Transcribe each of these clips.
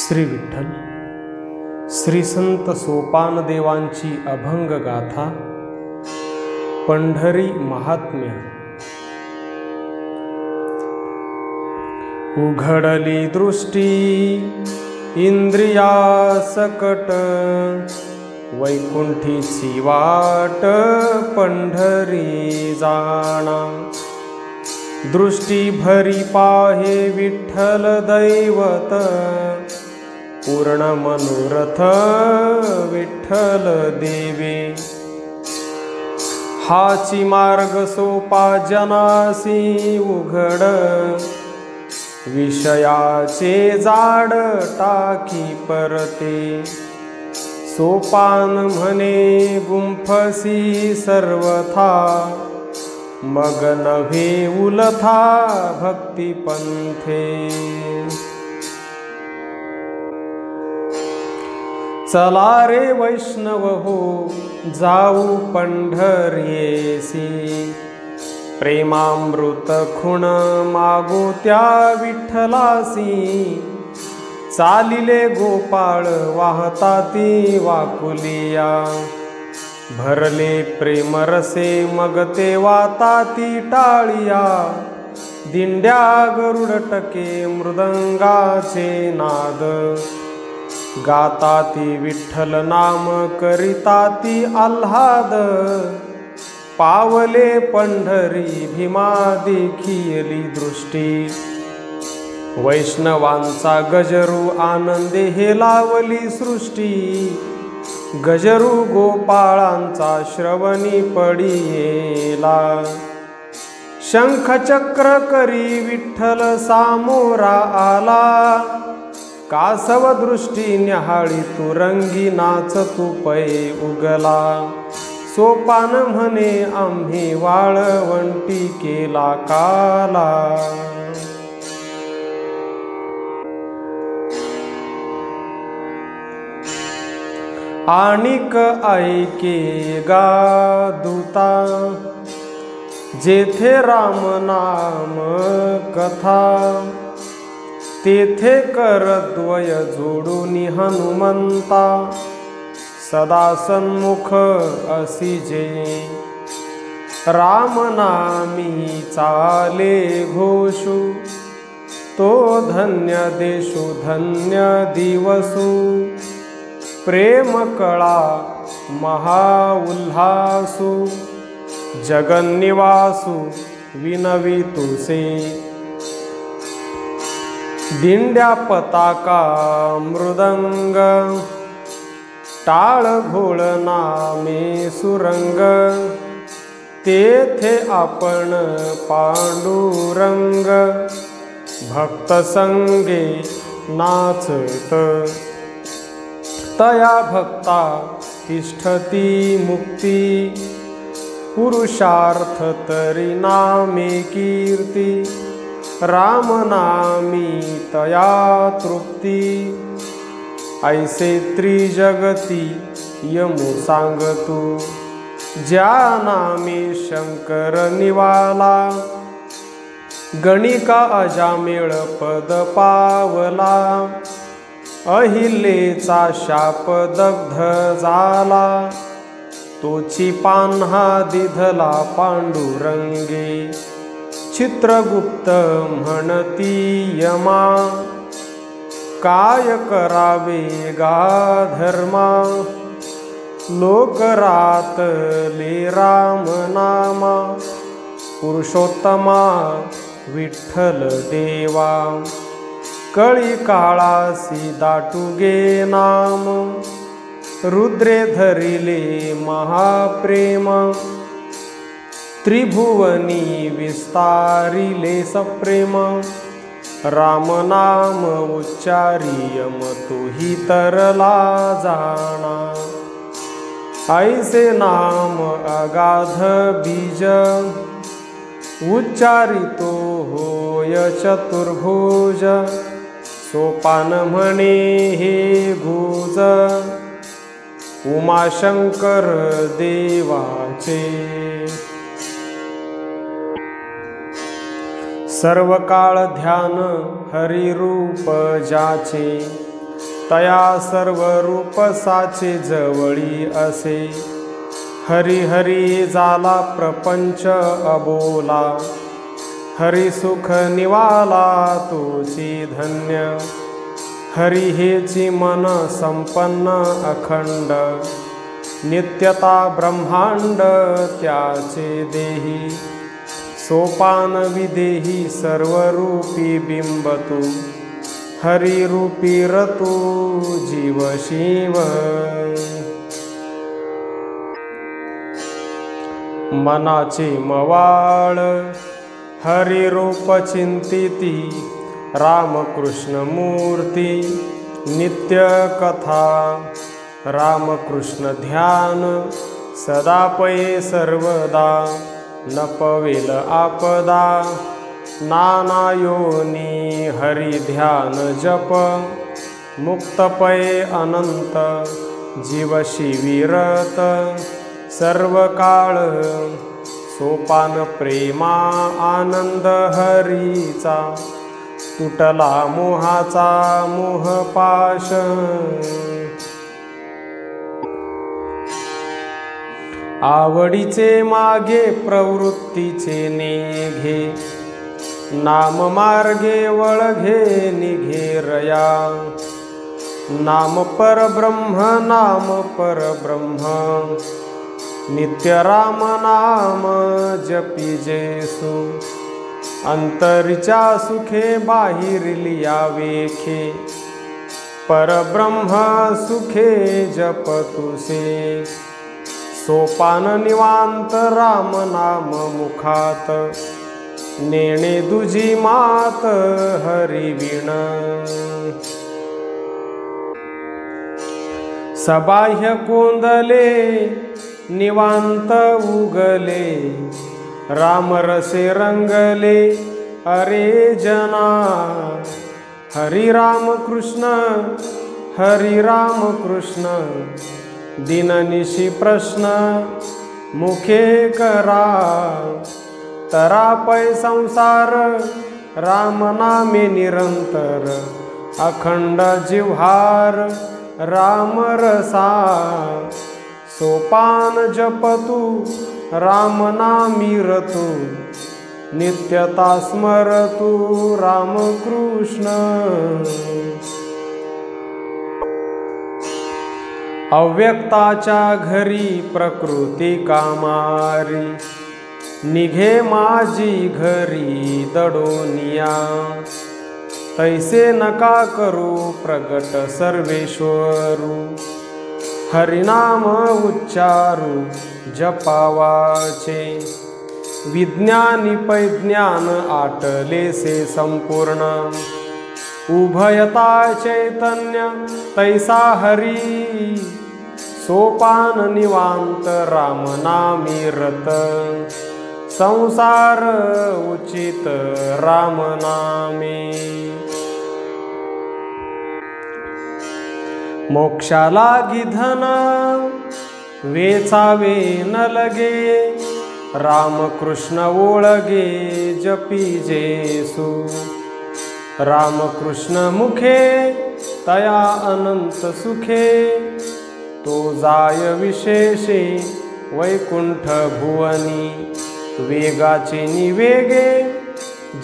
श्री विठ्ठल श्री संत सोपान देवांची अभंग गाथा पंढरी महात्म्य। उघडली दृष्टी इंद्रिया सकट, वैकुंठीची वाट पंढरी जाणा। दृष्टी भरी पाहे विठ्ठल दैवत, पूर्ण मनोरथ विठ्ठल देवे। हाची मार्ग सोपा जनासी उघड, विषयाचे जाड टाकी परते। सोपान म्हणे गुंफसी सर्वथा, मग नव्हे उलथा भक्ती पंथे। चला रे वैष्णव हो जाऊ पंढरीसी, प्रेमामृत खुण मागो त्या विठ्ठलासी। चालिले गोपाळ वाहता ती वाकुलिया, भरले प्रेमरसे मग ते वाता ती टाळिया। दिंड्या गरुड टके मृदंगाचे नाद, गाता ती विठ्ठल नाम करिता ती आल्हाद। पावले पंढरी भीमा देखिली दृष्टी, वैष्णवांचा गजरू आनंदे हे लावली सृष्टी। गजरू गोपाळांचा श्रवणी पडियेला, शंख चक्र करी विठ्ठल सामोरा आला। कासव दृष्टी न्याहाळी तुरंगी नाच तू पै उगला। सोपान म्हणे आम्ही वाळवंटी केला काला। आणिक ऐके गा दूता, जेथे राम नाम कथा। तेथे करद्वय जोडून हनुमंता, सदा सन्मुख असी जे। राम नामी चाले घोषू, तो धन्य देशु धन्य दिवसू। प्रेम कळा महाउल्हासू, जगन्निवासू विनवी तुसे। दिंड्या पताका मृदंग, टाळ घोळ नामे सुरंग। तेथे आपण पांडुरंग, भक्त संगे नाचत। तया भक्ता तिष्ठती मुक्ती, पुरुषार्थ तरी नामे कीर्ती। राम नामी तया तृप्ती, ऐसे त्रिजगती यमु सांगतू। ज्या नामे शंकर निवाला, गणिका अजामेळ पद पावला। अहिलेचा शाप दग्ध झाला, तोची पान्हा दिधला पांडुरंगे। चित्रगुप्त म्हणती यमा, काय करावे गा धर्मा। लोकरातले राम नामा, पुरुषोत्तमा विठ्ठल देवा। कळी काळासी दाटुगे नाम, रुद्रे धरिले महाप्रेम। त्रिभुवनी विस्तारिले सप्रेम, राम नाम उच्चारियम तुही तरला जाणा। ऐसे नाम अगाध बीज, उच्चारितो होय चतुर्भुज। सोपान म्हणे हे गुज, उमाशंकर देवाचे। सर्व काळ ध्यान हरिरूप जाचे, तया सर्व रूप साचे जवळी असे. हरी हरी झाला प्रपंच अबोला, हरी सुख निवाला तुझी धन्य. हरी हेची मन संपन्न अखंड, नित्यता ब्रह्मांड त्याचे देही. सोपान विदेही सर्वरूपी बिंब तू, हरी रूपी रतू जीव शिव. मनाची मवाळ हरी रूप चिंतिती, रामकृष्ण मूर्ती नित्य कथा. रामकृष्ण ध्यान सदा पये सर्वदा, न पवेल आपदा नाना योनी. हरी ध्यान जप मुक्त पये अनंत, जीव शिविरत सर्व काळ. सोपान प्रेमा आनंद हरीचा, तुटला मोहाचा मोहपाश. आवडीचे मागे प्रवृत्तीचे नेघे, नाम मार्गे वळघे निघे रया. नाम परब्रह्म नाम परब्रह्म, नित्य राम नाम जपी जेसु. अंतरीच्या सुखे बाहिरलिया वेखे, परब्रह्म सुखे जप तुसे. सोपान निवांत राम नाम मुखात, नेणे दुजी मात हरी विण. सबाह्य कोंदले निवांत उगले, रामरसे रंगले अरे जना. हरी राम कृष्ण हरी राम कृष्ण, दिननिशी प्रश्न मुखे करा. तरापय संसार राम नामे निरंतर, अखंड जिव्हार राम रसा. सोपान जपतु राम नामी रतु, नित्यता स्मरतु रामकृष्ण. अव्यक्ताच्या घरी प्रकृती कामारी, निघे माझी घरी दडोनिया. तैसे नका करू प्रगट सर्वेश्वरू, हरिनाम उच्चारू जपावाचे. विज्ञानी पैज्ञान आटलेसे संपूर्ण, उभयता चैतन्य तैसा हरी. सोपान निवांत राम नामी रत, संसार उचित राम नामे. मोक्षाला गिधन वेचावे न लगे, रामकृष्ण ओळगे जपी जेसु. रामकृष्ण मुखे तया अनंत सुखे, तो जाय विशेषे वैकुंठ भुवनी. वेगाचे निवेगे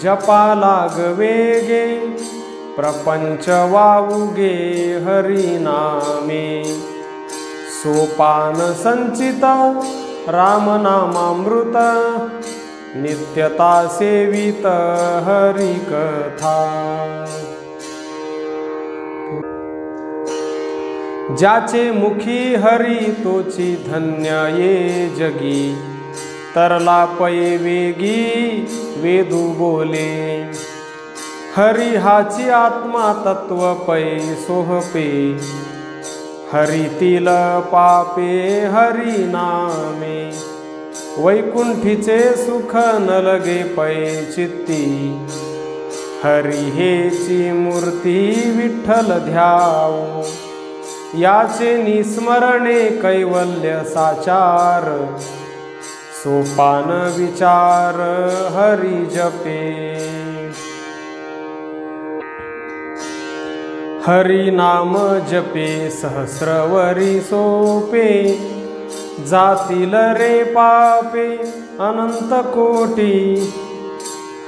जपा लाग वेगे, प्रपंच वावुगे हरिनामे. सोपान संचित रामनामामृत, नित्यता सेवित हरिकथा. ज्याचे मुखी हरी तोची धन्य ये जगी, तरला पये वेगी वेदू बोले. हरी हाची आत्मा तत्व पै सोहपे, हरितील पापे हरी नामे. वैकुंठीचे सुख न लगे पै चित्ती, हरी हेची मूर्ती विठ्ठल ध्यावो. याचे निस्मरणे कैवल्य साचार, सोपान विचार हरी जपे. हरी नाम जपे सहस्रवरी सोपे, जातील रे पापे अनंत कोटी।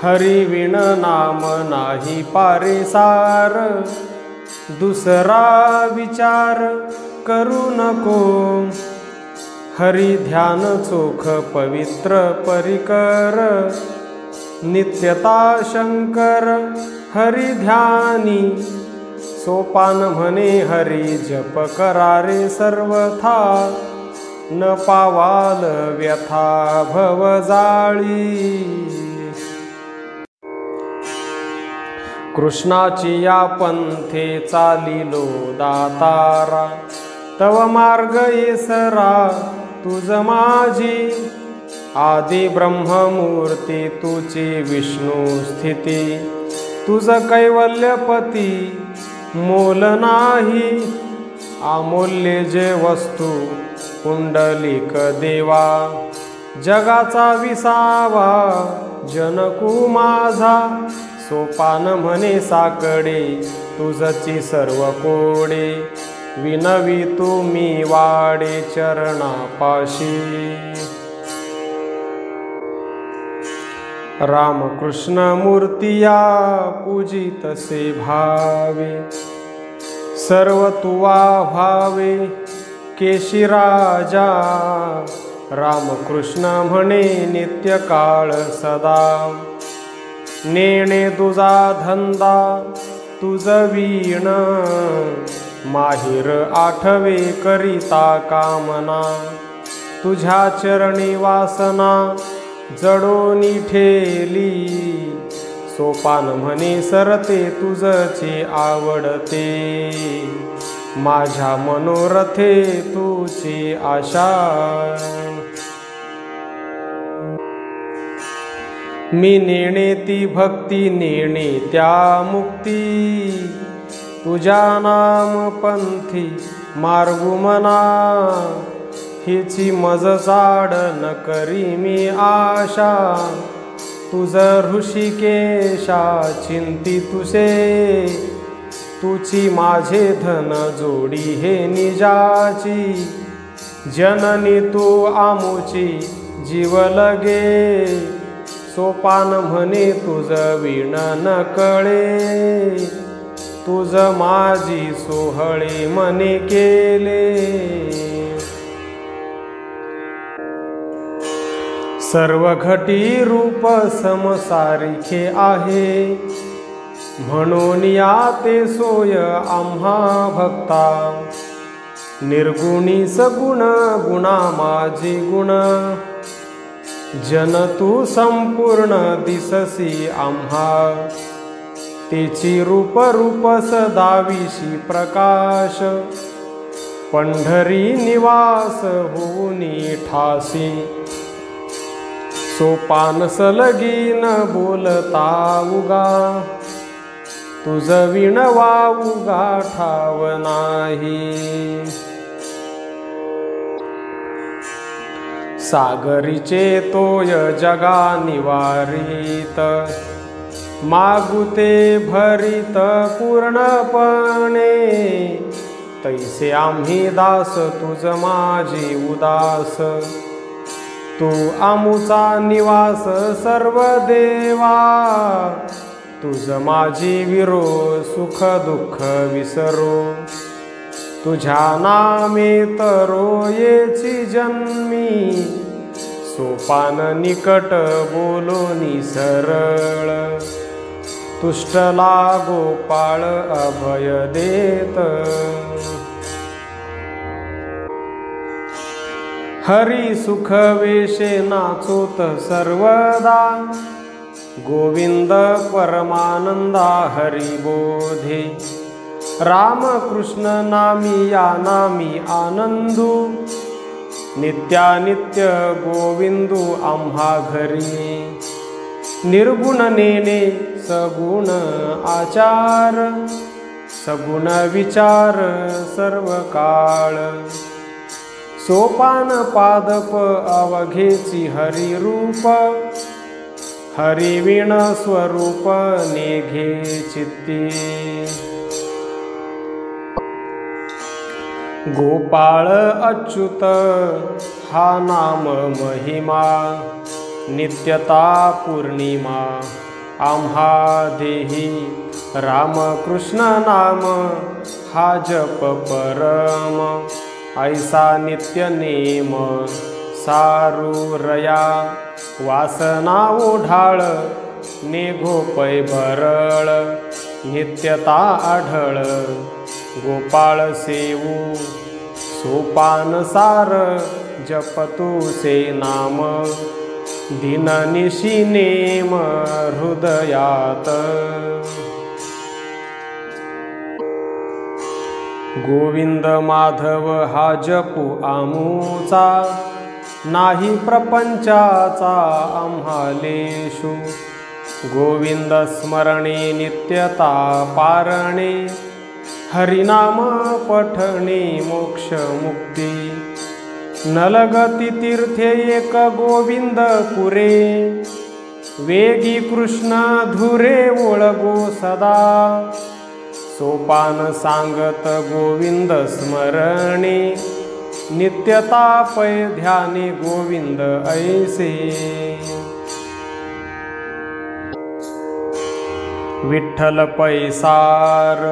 हरी विण नाम नाही पारे सार, दुसरा विचार करू नको। हरी ध्यान चोख पवित्र परिकर, नित्यता शंकर हरी ध्यानी। सोपान म्हणे हरी जप करारे सर्वथा, न पावाल व्यथा भवजाळी। कृष्णाची या पंथे चालिलो दातारा, तव मार्ग येसरा तुझ माझी। आदि ब्रह्ममूर्ती तुझी विष्णू स्थिती, तुझ कैवल्यपती मोल नाही। अमूल्य जे वस्तू पुंडलिक देवा, जगाचा विसावा जनकू माझा। सोपान म्हणे साकडे तुझची सर्व कोडे, विनवी तुम्ही वाडे चरणापाशी। रामकृष्ण मूर्तिया पूजितसे भावे, सर्व तुवा व्हावे केशिराजा। रामकृष्ण म्हणे नित्य काळ सदा, नेणे तुझा धंदा तुझ वीण। माहिर आठवे करिता कामना, तुझ्या चरणी वासना जडोनी ठेली। सोपान म्हणे सरते तुझचे आवडते, माझ्या मनोरथे तुझी आशा। मी नेणे ती भक्ती नेणे त्या मुक्ती, तुझ्या नाम पंथी मार्गू मना। हिची मज चाड न करी मी आशा, तुझ ऋषिकेशा चिंती तुसे। तुची माझे धन जोडी हे निजाची, जननी तू आमुची जीव लगे। सोपान म्हणे तुझ वीण न कळे, तुझ माझी सोहळे मने केले। सर्व घटी रूप समसारिखे आहे, म्हणून या ते सोय आम्हा भक्ता। निर्गुणी सगुण गुणा माझी गुण, जन तू संपूर्ण दिससी आम्हा। तेची रूप रूप सदाविशी प्रकाश, पंढरी निवास होऊनी ठासी। सोपान सलगीन बोलता उगा, तुझ विण वाऊगा ठाव नाही। सागरीचे तोय जगा निवारित, मागुते भरित पूर्णपणे। तैसे आम्ही दास तुझ माझी उदास, तू आमुचा निवास सर्व देवा। तुझ माझी विरो सुख दुःख विसरो, तुझ्या नामे तरो येची जन्मी। सोपान निकट बोलोनी सरळ, तुष्टला गोपाळ अभय देत। हरी सुख वेशे नाचोत सर्वदा, गोविंद परमानंदा हरी बोधे। रामकृष्ण नामी या नामी आनंदू, नित्यानित्य गोविंदू आम्हा घरी। निर्गुण नेने सगुण आचार, सगुण विचार सर्व काळ। सोपान पादप अवघेची हरी रूप, हरिवीण स्वरूप नेघे चित्ती। गोपाळ अच्युत हा नाम महिमा, नित्यता पौर्णिमा आम्हा देही. रामकृष्ण नाम हा जप परम, ऐसा नित्य नेम सारू रया. वासना ओढाळ नेघो पै भरळ, नित्यता आढळ गोपाळ सेवू. सोपान सार जपतु से नाम, दिननिशी नेम हृदयात. गोविंद माधव हा जपू आमुचा, नाही प्रपंचाचा आम्हालेशु. गोविंद स्मरणे नित्यता पारणे, हरिनाम पठणे मोक्ष मुक्ती. नलगती तीर्थे एक गोविंद पुरे, वेगी कृष्ण धुरे ओळगो सदा. सोपान सांगत गोविंद स्मरणे, नित्यता पै ध्याने गोविंद ऐसे. विठ्ठल पैसार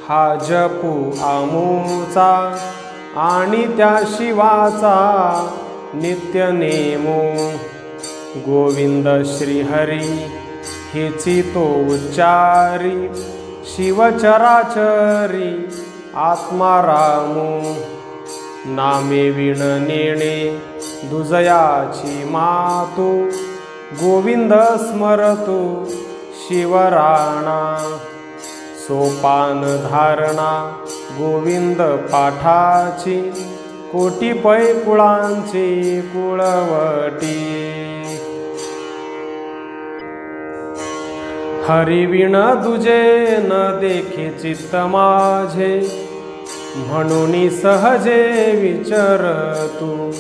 हा जपू आमुचा, आणि त्या शिवाचा नित्य नेमो. गोविंद श्रीहरी हेची तो उच्चारी, शिवचराचरी आत्मा रामो. नामे विण नेणे दुजयाची मातू, गोविंद स्मरतो शिवराणा. सोपान धारणा गोविंद पाठाची, कोटी पै कुळांची कुळवटी. हरिविण दुजे न देखे चित्त माझे, म्हणून सहजे विचरतू.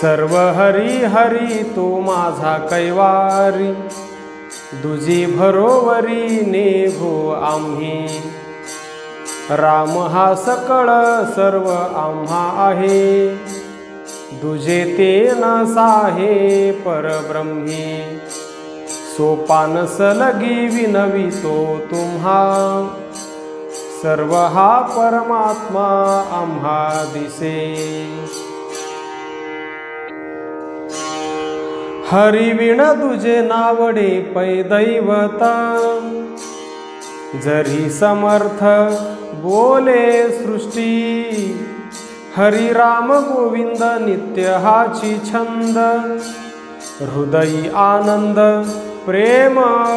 सर्व हरी हरी तो माझा कैवारी, दुजी भरोवरी नेघो आम्ही. राम हा सकळ सर्व आम्हा आहे, दुजे ते न साहे परब्रह्मी. सोपान सलगी विनवितो तुम्हा, सर्व हा परमात्मा आम्हा दिसे. हरिविण दुजे नावडे पै दैवता, जरी समर्थ बोले सृष्टी. हरी राम गोविंद नित्य हाची छंद, हृदयी आनंद प्रेम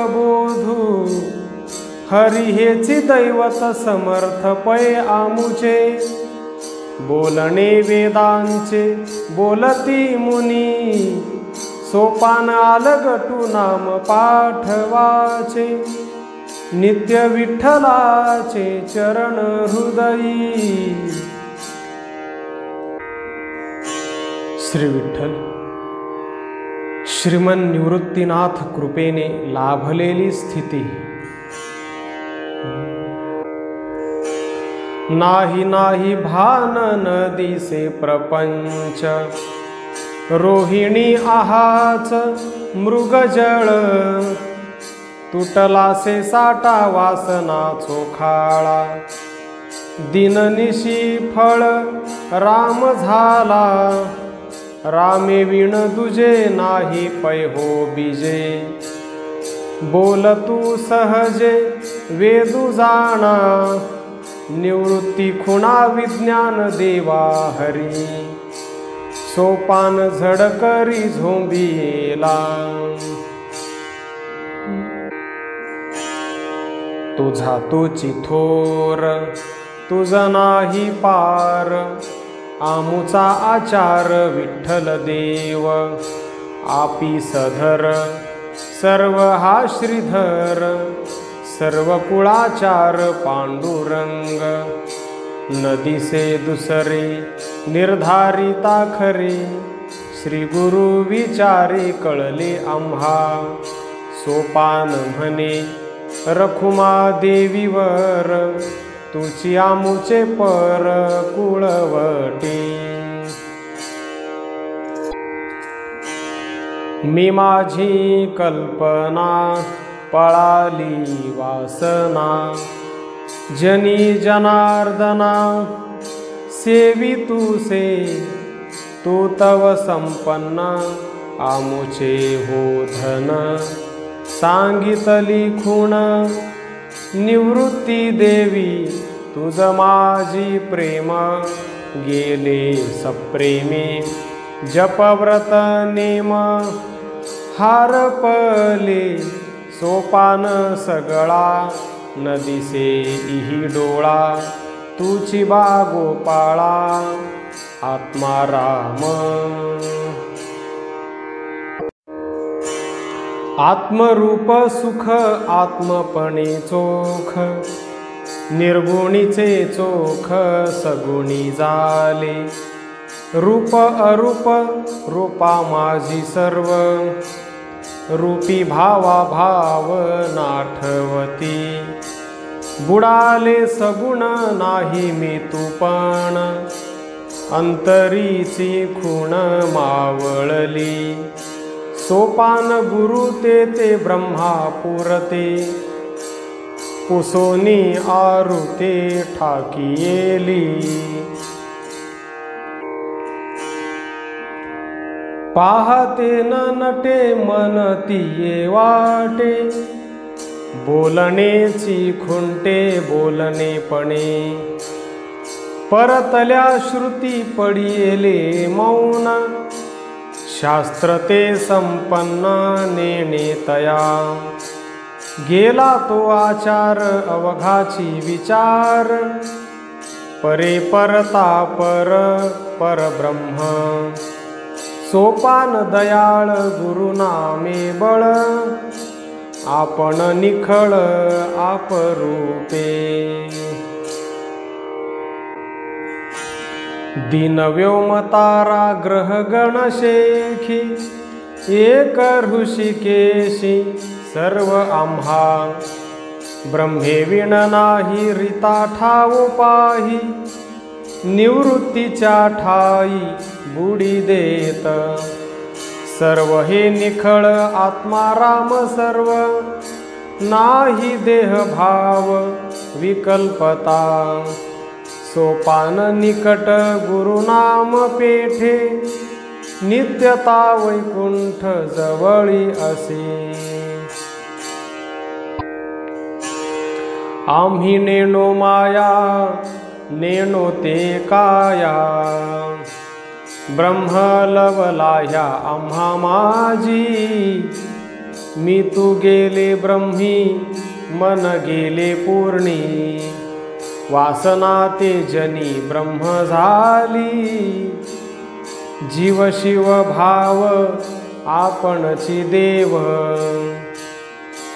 बोधू. हरी हेची दैवत समर्थ पै आमुचे, बोलणे वेदांचे बोलती मुनी. सोपान आलगटू नाम पाठवाचे, नित्य विठ्ठलाचे चरण हृदयी. श्री विठ्ठल श्रीमन निवृत्तीनाथ कृपेने लाभलेली स्थिती. नाही नाही भान न दिसे प्रपंच, रोहिणी आहाच मृगजळ. तुटलासे साठा वासना चोखाळा, दिननिशी फळ राम झाला. रामे विण दुजे नाही पै हो बीजे, बोल तू सहजे वेदू जाणा. निवृत्ती खुणा विज्ञान देवा हरी, सोपान झडकरी झोंबिला. तुझा तोची थोर तुझा नाही पार, आमुचा आचार विठ्ठल देव. आपी सधर सर्व हा श्रीधर, सर्व कुळाचार पांडुरंग. नदीसे दुसरे निर्धारिता खरे, श्री गुरु विचारे कळले आम्हा. सोपान म्हणे रखुमा देवीवर, तुची आमुचे पर कुळवटी। मी माझी कल्पना पळाली वासना, जनी जनार्दना सेवी तुसे। तू तव संपन्न आमुचे हो धन, सांगितली खूण निवृत्ती देवी। तुझ माझी प्रेम गेले सप्रेमे, जपव्रत नेम हारपले। सोपान सगळा न दिसे इही डोळा, तुची बागोपाळा आत्माराम। आत्मरूप सुख आत्मपणे चोख, निर्गुणीचे चोख सगुणी झाले। रूप अरूप रूपा माझी सर्व, रूपी भावा भाव नाठवती। बुडाले सगुण नाही मी तू पण, अंतरीची खूण मावळली। सोपान गुरु ते ब्रह्मा पुरते, पुसोनी आरुते ठाकियेली। पाहते न नटे मन तिये वाटे, बोलणेची खुंटे बोलणेपणे। परतल्या श्रुती पडियेले मौन, शास्त्र ते संपन्न नेणे तया। गेला तो आचार अवघाची विचार, परे परता परब्रह्म। सोपान दयाळ गुरुनामे बळ, आपण निखळ आपरूपे। दिन व्योम तारा ग्रह गणशेखी, एक ऋषिकेशी सर्व आम्हा। ब्रह्मे विण नाही रीता ठाऊ पाही, निवृत्तीच्या ठाई बुडी देत। सर्व हे निखळ आत्माराम सर्व, नाही देह भाव विकल्पता। सोपान निकट गुरुनाम पेठे, नित्यता वैकुंठ जवळी असे। आम्ही नेणो माया नेणो ते काया, ब्रह्म लवलाह्या आम्हा माझी। मी तू गेले ब्रह्मी मन गेले पूर्णी, वासना ते जनी ब्रह्म झाली। जीव शिव भाव आपणची देव,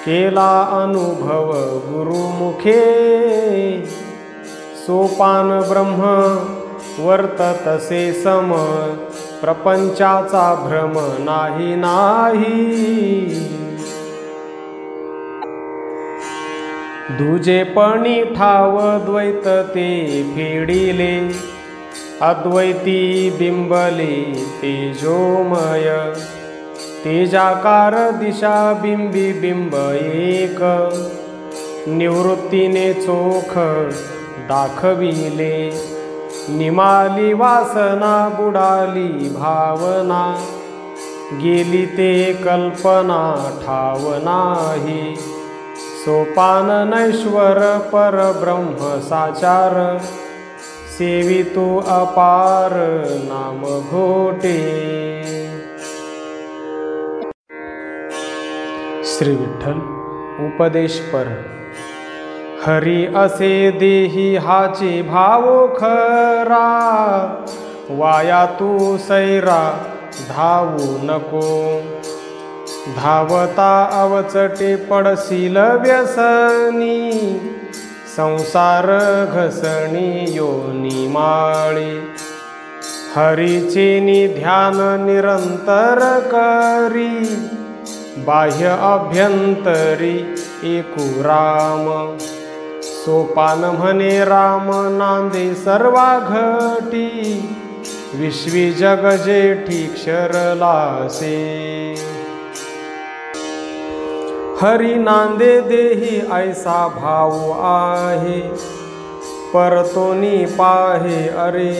केला अनुभव गुरुमुखे। सोपान ब्रह्म वर्ततसे सम, प्रपंचाचा भ्रम नाही नाही। दुजेपणी ठाव द्वैत ते फेडिले, अद्वैती बिंबले तेजोमय। तेजाकार दिशा बिंबी बिंब एक, निवृत्तीने चोख दाखविले। निमाली वासना बुडाली भावना, गेली ते कल्पना ठाव नाही। सोपान नैश्वर परब्रह्म साचार, सेवितो अपार नाम घोटे। श्री विठ्ठल उपदेशपर। हरी असे देही हाचे भावो खरा, वाया तू सैरा धावू नको। धावता अवचटे पडशील व्यसनी, संसार घसणी योनी माळी। हरीचे ध्यान निरंतर करी, बाह्य अभ्यंतरी एकू राम। सोपान म्हणे राम नांदे सर्वा घटी, विश्वी जग जेठी क्षरलासे। हरी नांदे देही ऐसा भाव आहे, परतोनी पाहे अरे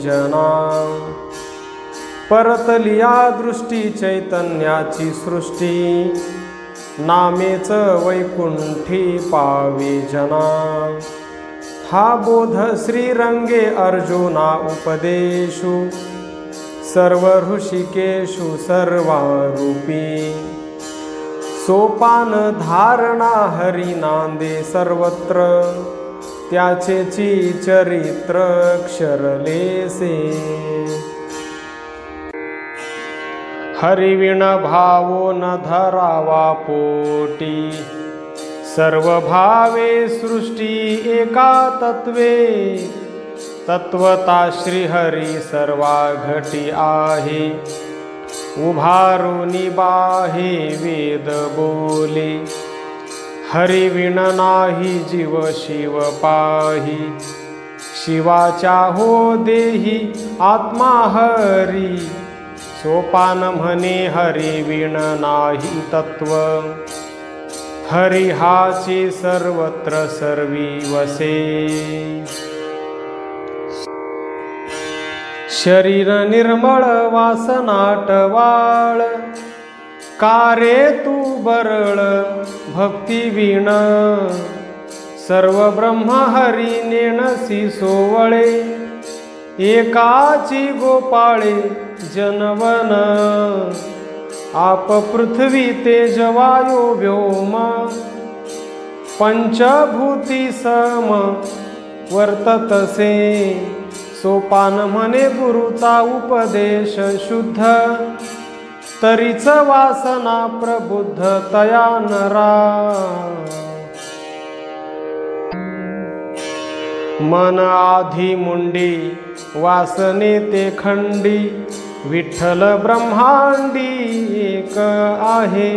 जना। परतलिया दृष्टी चैतन्याची सृष्टी, नामेच वैकुंठी पावे जना। हा बोध श्रीरंगे अर्जुना उपदेशु, सर्व ऋषिकेशु सर्वारूपी। सोपान धारणा हरी नांदे सर्वत्र, त्याचेची चरित्र क्षरलेसे। हरिविण भावो न धरावा पोटी, सर्व भावे सृष्टी एका तत्वे। तत्वता श्रीहरी सर्वा घटी आहे, उभारुनी बाहे वेद बोले। हरिविण नाही जीव शिव पाही, शिवाच्या हो देही आत्मा हरी। सोपान म्हणे हरिविण नाही तत्व, हरी हाची सर्वत्र सर्वी वसे। शरीर निर्मळ वासनाटवाळ, कारे तू बरळ भक्तिवीण। सर्व ब्रह्म हरी नेणसी सोवळे, एकाची गोपाळे जनवन। आप पृथ्वी तेज वायू व्योम, पंचभूती सम वर्ततसे। सोपान म्हणे गुरुचा उपदेश शुद्ध, तरीच वासना प्रबुद्ध तया नरा। मन आधी मुंडी वासने ते खंडी, विठ्ठल ब्रह्मांडी एक आहे।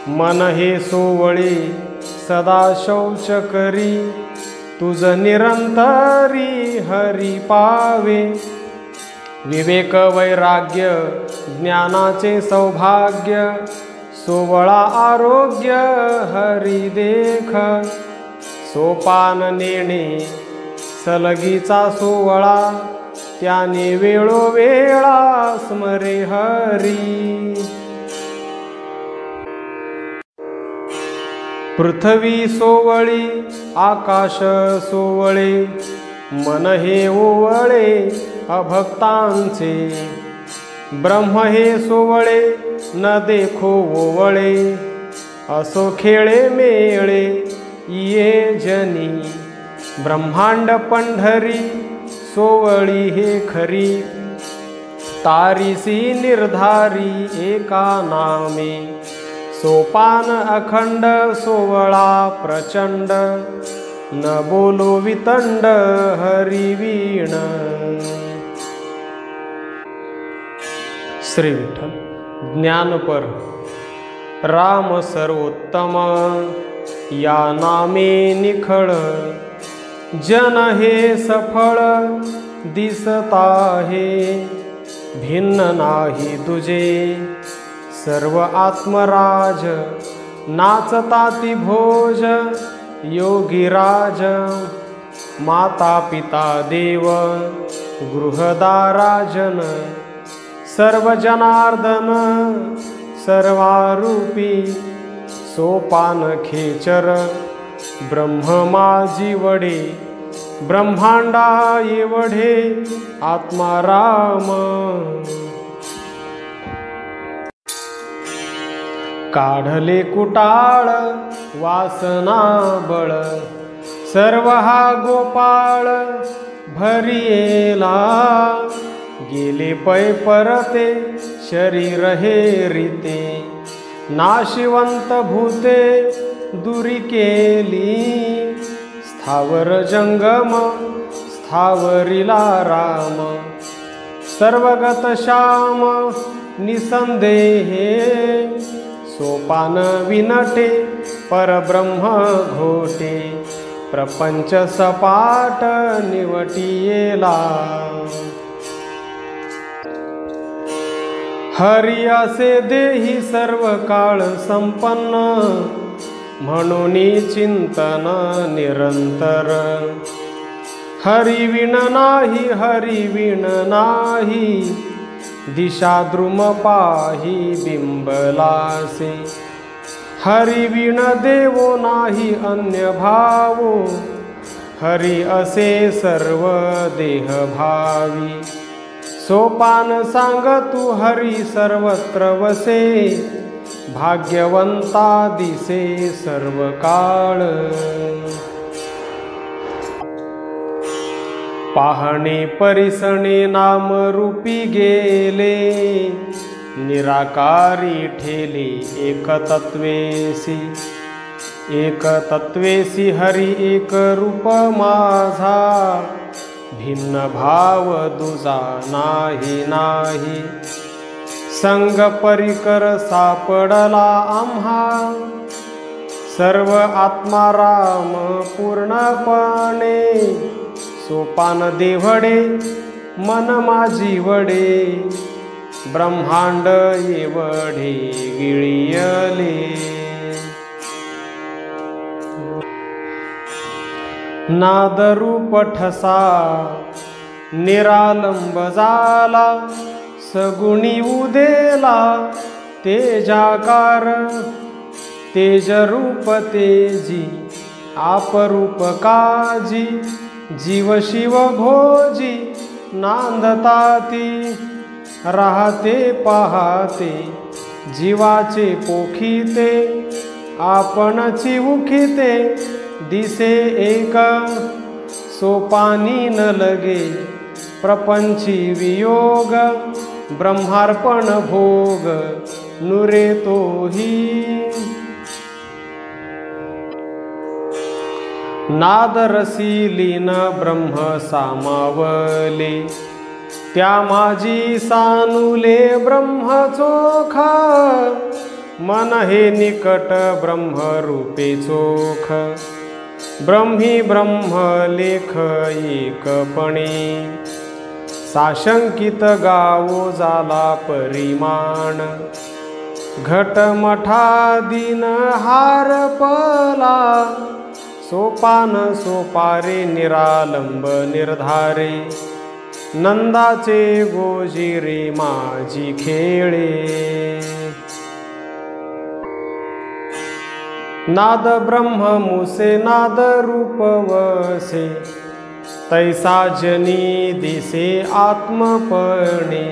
मन हे सोवळी सदा शौच करी, तुझ निरंतरी हरी पावे। विवेक वैराग्य ज्ञानाचे सौभाग्य, सोवळा आरोग्य हरी देख। सोपान नेणे सलगीचा सोवळा, त्याने वेळोवेळा स्मरे हरी। पृथ्वी सोवळी आकाश सोवळे, मन हे ओवळे अभक्तांचे। ब्रह्म हे सोवळे न देखो ओवळे, असो खेळे मेळे ये जनी। ब्रह्मांड पंढरी सोवळी हे खरी, तारीसी निर्धारी एका नामे। सोपान अखंड सोवळा प्रचंड, न बोलो वितंड हरिवीण। श्री विठ्ठल ज्ञानपर राम सर्वोत्तम, या नामे निखळ जन हे सफळ दिसत आहे। भिन्न नाही तुझे सर्व आत्मराज, नाचताती भोज योगीराज। माता पिता देव गृहदाराजन, सर्व जनार्दन सर्वारूपी। सोपान खेचर ब्रह्म माझी वडे, ब्रह्मांडा एवढे आत्मा राम। काढले कुटाळ वासना बळ, सर्व हा गोपाळ भरियेला। गेले पै परते शरीर हे रीते, नाशिवंत भूते दुरी केली। स्थावर जंगम स्थावरिला राम, सर्वगत श्याम निसंदेहे। सोपान विनटे परब्रह्म घोटे, प्रपंच सपाट निवटियेला। हरी असे देही सर्व काळ संपन्न, म्हणून चिंतन निरंतर। हरी विण नाही, हरी विण नाही, दिशा द्रुम पाही बिंबलासे। हरी विण देवो नाही अन्य भावो, हरी असे सर्व देह भावी। सोपान सांग तू हरी सर्वत्र वसे, भाग्यवंता दिसे सर्व काळ। पाहणे परिसणे नाम रूपी गेले, निराकारी ठेले एक तत्वेसी। एक तत्वेसी हरी एक रूप माझा, भिन्न भाव दुजा नाही नाही। संग परिकर सापडला आम्हा, सर्व आत्मा राम पूर्णपणे। सोपान देवडे मन माझी वडे, ब्रह्मांड एवढे गिळियले। नादरूप ठसा निरालंब झाला, सगुणी उदेला तेजाकार। तेजरूप तेजी आपरूप काजी, जीव शिव भोजी नांदताती। राहते पाहते जीवाचे पोखिते, आपणची उखिते दिसे एक। सोपानी न लगे प्रपंची वियोग, ब्रह्मार्पण भोग नुरे तोही। नादरसी लीन ब्रह्म सामावले, त्या माझी सानुले ब्रह्म चोख। मन हे निकट ब्रह्म रूपे चोख, ब्रह्मी ब्रह्म लेख एकपणे। साशंकित गावो झाला परिमाण, घटमठादीन हारपला। सोपान सोपारे निरालंब निर्धारे, नंदाचे गोजिरे माझी खेळे। नाद ब्रह्म मुसे नाद रूप वसे, तैसा जनी दिसे आत्मपणे।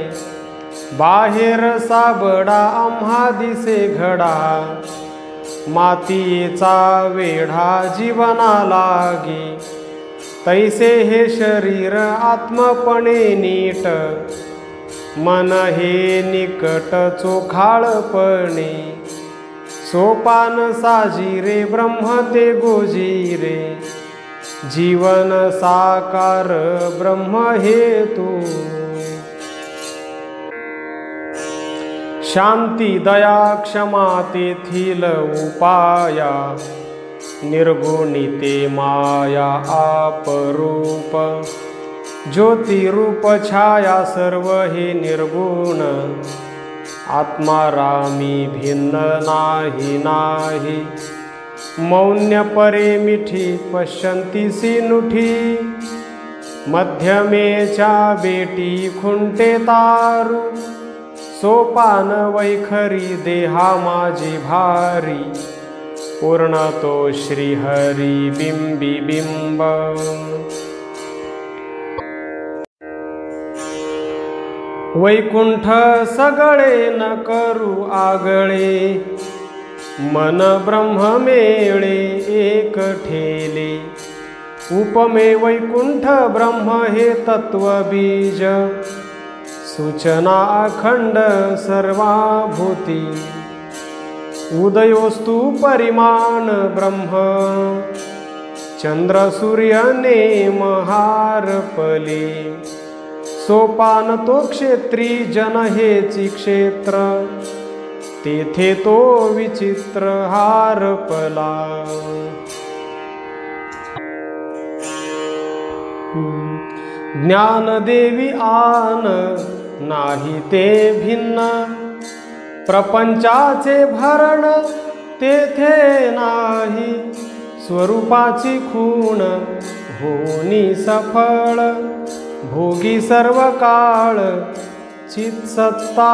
बाहेर साबडा आम्हा दिसे घडा, मातीचा वेढा जीवना लागे। तैसे हे शरीर आत्मपणे नीट, मन हे निकट चोखाळपणे। सोपान साजिरे ब्रह्म ते गोजिरे, जीवन साकार ब्रह्म हेतू। शांती दया क्षमा तेथील उपाया, निर्गुणिते माया आपरूप। ज्योतिरूप छाया सर्व हे निर्गुण, आत्मा रामी भिन्न नाही नाही। मौन्य परे मिठी पश्यंतीसी नुठी, मध्यमेच्या बेटी खुंटे तारू। सोपान वैखरी देहा माझी भारी, पूर्ण तो श्रीहरी बिंबी बिंब। वैकुंठ सगळे न करू आगळे, मन ब्रह्म मेळे एक ठेले। उपमे वैकुंठ ब्रह्म हे तत्व बीज, सूचना अखंड सर्वाभूती। उदयोस्तु परिमाण ब्रह्म, चंद्र सूर्य नेम हारपले। सोपान तो क्षेत्री जन हेची क्षेत्र, तेथे तो विचित्र हारपला। ज्ञानदेवी आन नाही ते भिन्न, प्रपंचाचे भरण तेथे नाही, स्वरूपाची खूण होनी सफळ, भोगी सर्व काळ चित्सत्ता,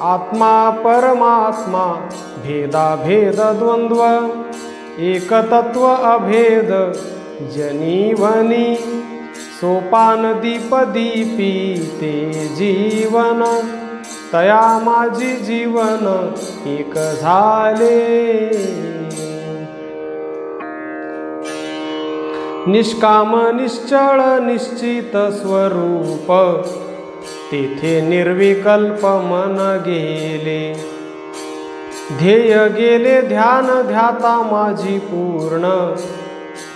आत्मा परमात्मा भेदाभेद द्वंद्व, एकतत्व अभेद जनीवनी, सोपान दीप दीपी ते जीवन, तया माझी जीवन एक झाले। निष्काम निश्चळ निश्चित स्वरूप, तेथे निर्विकल्प मन गेले, ध्येय गेले ध्यान ध्याता माझी पूर्ण,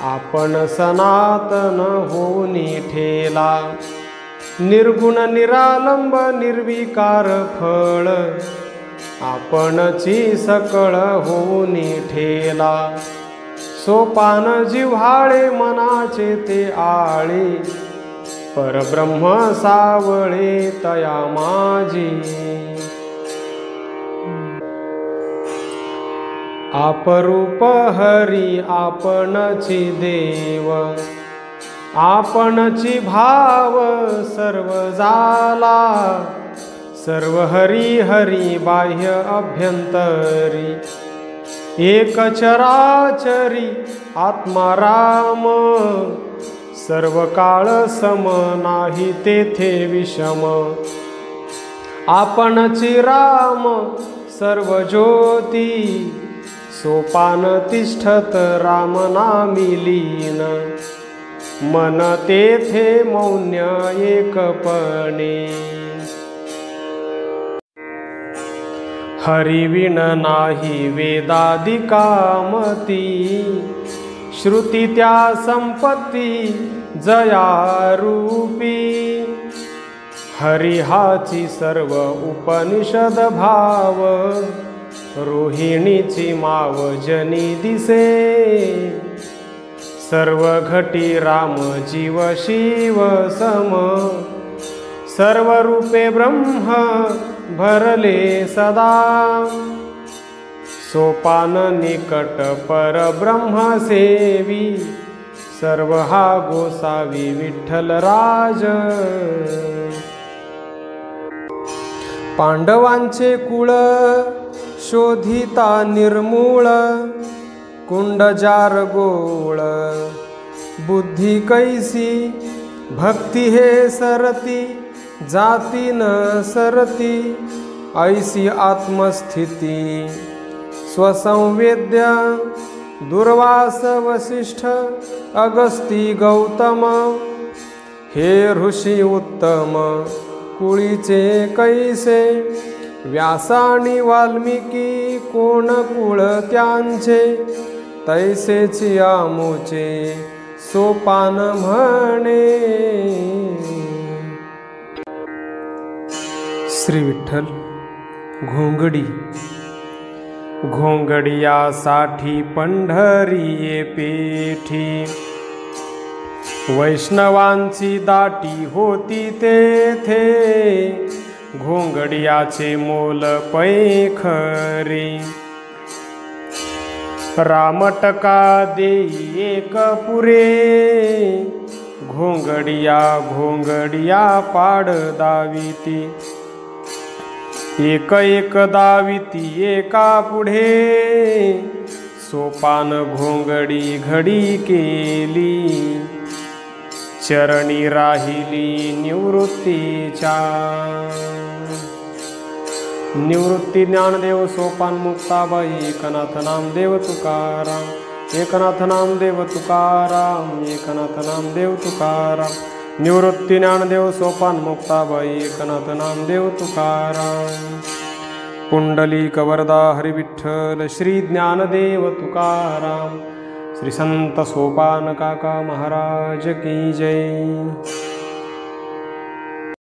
आपण सनातन होऊनी ठेला, निर्गुण निरालंब निर्विकार फळ, आपणची सकळ होऊनी ठेला, सोपान जिव्हाळे मनाचे ते आळे, परब्रह्म सावळे तया माझी, आपरूप हरी आपणची देव, आपणची भाव सर्व झाला, सर्व हरी हरी बाह्य अभ्यंतरी, एक चराचरी आत्मा राम, सर्व काळ सम नाही तेथे विषम, आपणची राम सर्व ज्योती, सोपान तिष्ठत राम नामी लीन, मन तेथे मौन्य एकपणे, हरिविण नाही वेदादिका मती, श्रुती त्या संपत्ती जया रूपी, हरिहाची सर्व उपनिषद भाव, रोहिणीची माव जनी दिसे, सर्व घटी राम जीव शिव सम, सर्व रूपे ब्रह्म भरले सदा, सोपान निकट परब्रह्म सेवी, सर्व हा गोसावी विठ्ठल राज, पांडवांचे कुळ शोधिता निर्मूळ, कुंडजार गोळ बुद्धी कैसी, भक्ती हे सरती जाती न सरती, ऐसी आत्मस्थिती स्वसंवेद्य, दुर्वास वसिष्ठ अगस्ती गौतम, हे ऋषी उत्तम कुळीचे कैसे, व्यासानी वाल्मिकी कोण कुळ त्यांचे, तैसेची आमुचे सोपान म्हणे। श्री विठ्ठल घोंगडी, घोंगडियासाठी पंढरी पेठी, वैष्णवांची दाटी होती तेथे, घोंगडियाचे मोल पैखरे, रामटका देई एक पुरे, घोंगडिया घोंगडिया पाड दाविती, एक एक दाविती एका पुढे, सोपान घोंगडी घडी केली, चरणी राहिली निवृत्तीच्या, निवृत्ती ज्ञानदेव सोपान मुक्ताबाई, एकनाथ नामदेव तुकाराम, एकनाथ नामदेव तुकाराम, एकनाथ नामदेव तुकाराम, निवृत्ती ज्ञानदेव सोपान मुक्ताबाई, एकनाथ नामदेव तुकाराम, पुंडलिक वरदा हरी विठ्ठल, श्री ज्ञानदेव तुकाराम, श्री संत सोपान काका महाराज की जय।